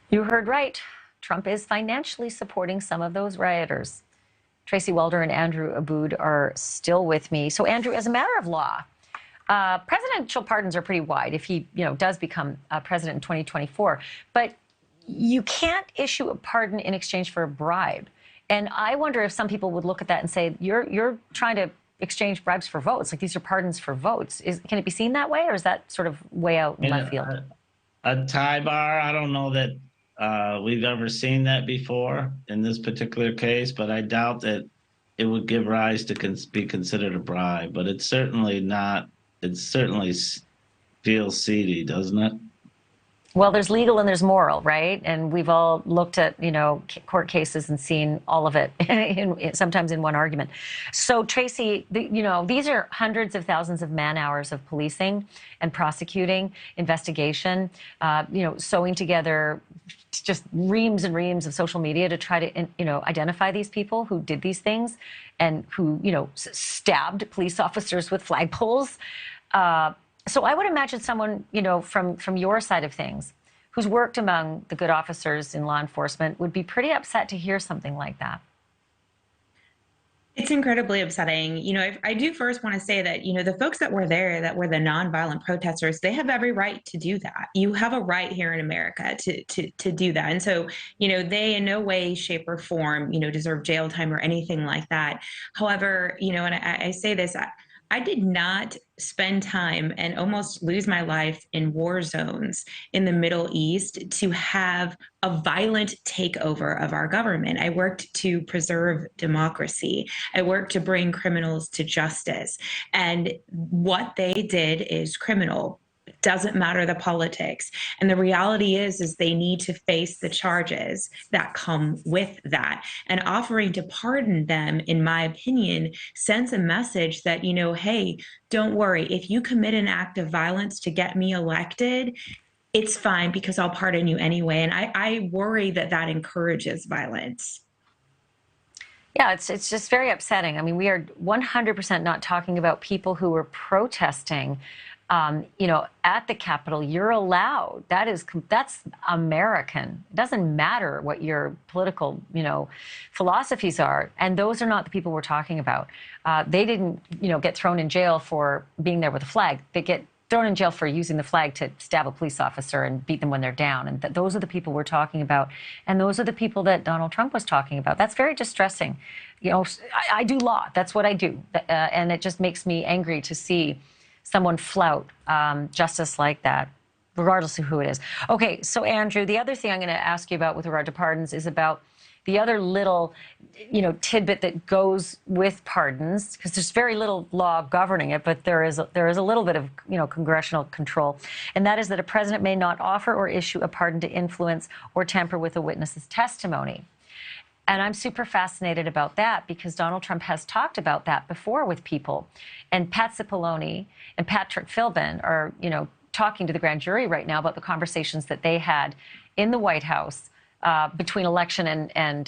You heard right. Trump is financially supporting some of those rioters. Tracy Walders and Andrew Aboud are still with me. So, Andrew, as a matter of law, presidential pardons are pretty wide if he, does become president in 2024. But you can't issue a pardon in exchange for a bribe. And I wonder if some people would look at that and say, you're trying to exchange bribes for votes. Like, these are pardons for votes. Can it be seen that way, or is that sort of way out in left field? A tie bar, I don't know that we've ever seen that before in this particular case, but I doubt that it would give rise to be considered a bribe. But it's certainly not. It certainly feels seedy, doesn't it? Well, there's legal and there's moral, right? And we've all looked at, court cases and seen all of it, sometimes in one argument. So, Tracy, these are hundreds of thousands of man hours of policing and prosecuting, investigation, sewing together just reams and reams of social media to try to, identify these people who did these things and who, stabbed police officers with flagpoles. So I would imagine someone, from your side of things, who's worked among the good officers in law enforcement would be pretty upset to hear something like that. It's incredibly upsetting. I do first want to say that, the folks that were there, that were the nonviolent protesters, they have every right to do that. You have a right here in America to do that. And so, they in no way, shape, or form, deserve jail time or anything like that. However, and I say this, I did not spend time and almost lose my life in war zones in the Middle East to have a violent takeover of our government. I worked to preserve democracy. I worked to bring criminals to justice. And what they did is criminal. It doesn't matter the politics. And the reality is they need to face the charges that come with that. And offering to pardon them, in my opinion, sends a message that, hey, don't worry. If you commit an act of violence to get me elected, it's fine because I'll pardon you anyway. And I worry that that encourages violence. Yeah, it's just very upsetting. I mean, we are 100% not talking about people who were protesting at the Capitol. You're allowed. That's American. It doesn't matter what your political, philosophies are. And those are not the people we're talking about. They didn't, get thrown in jail for being there with a flag. They get thrown in jail for using the flag to stab a police officer and beat them when they're down. And those are the people we're talking about. And those are the people that Donald Trump was talking about. That's very distressing. I do law. That's what I do. And it just makes me angry to see someone flout justice like that, regardless of who it is. Okay, so Andrew, the other thing I'm going to ask you about with regard to pardons is about the other little, tidbit that goes with pardons, because there's very little law governing it, but there is a little bit of, congressional control, and that is that a president may not offer or issue a pardon to influence or tamper with a witness's testimony. And I'm super fascinated about that because Donald Trump has talked about that before with people. And Pat Cipollone and Patrick Philbin are, talking to the grand jury right now about the conversations that they had in the White House between election and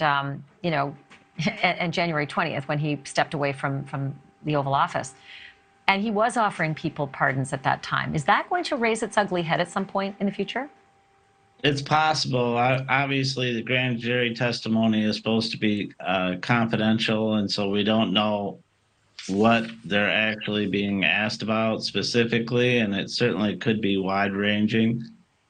January 20th, when he stepped away from the Oval Office. And he was offering people pardons at that time. Is that going to raise its ugly head at some point in the future? It's possible. Obviously, the grand jury testimony is supposed to be confidential, and so we don't know what they're actually being asked about specifically, and it certainly could be wide-ranging.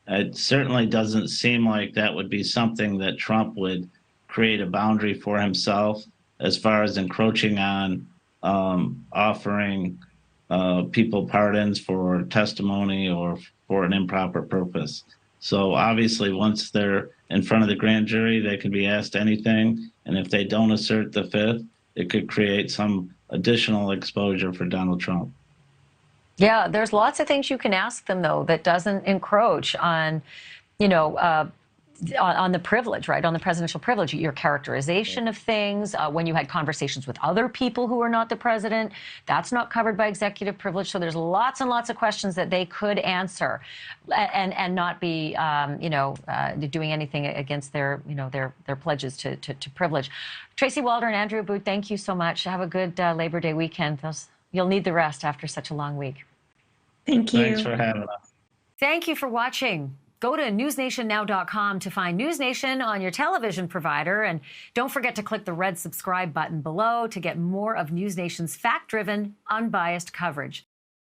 It certainly doesn't seem like that would be something that Trump would create a boundary for himself as far as encroaching on offering people pardons for testimony or for an improper purpose. So obviously, once they're in front of the grand jury, they can be asked anything. And if they don't assert the fifth, it could create some additional exposure for Donald Trump. Yeah, there's lots of things you can ask them, though, that doesn't encroach on, on the privilege, right? On the presidential privilege, your characterization of things, when you had conversations with other people who are not the president, that's not covered by executive privilege. So there's lots and lots of questions that they could answer and not be, doing anything against their, their pledges to privilege. Tracy Walders and Andrew Aboud, thank you so much. Have a good Labor Day weekend. You'll need the rest after such a long week. Thank you. Thanks for having us. Thank you for watching. Go to newsnationnow.com to find NewsNation on your television provider. And don't forget to click the red subscribe button below to get more of NewsNation's fact-driven, unbiased coverage.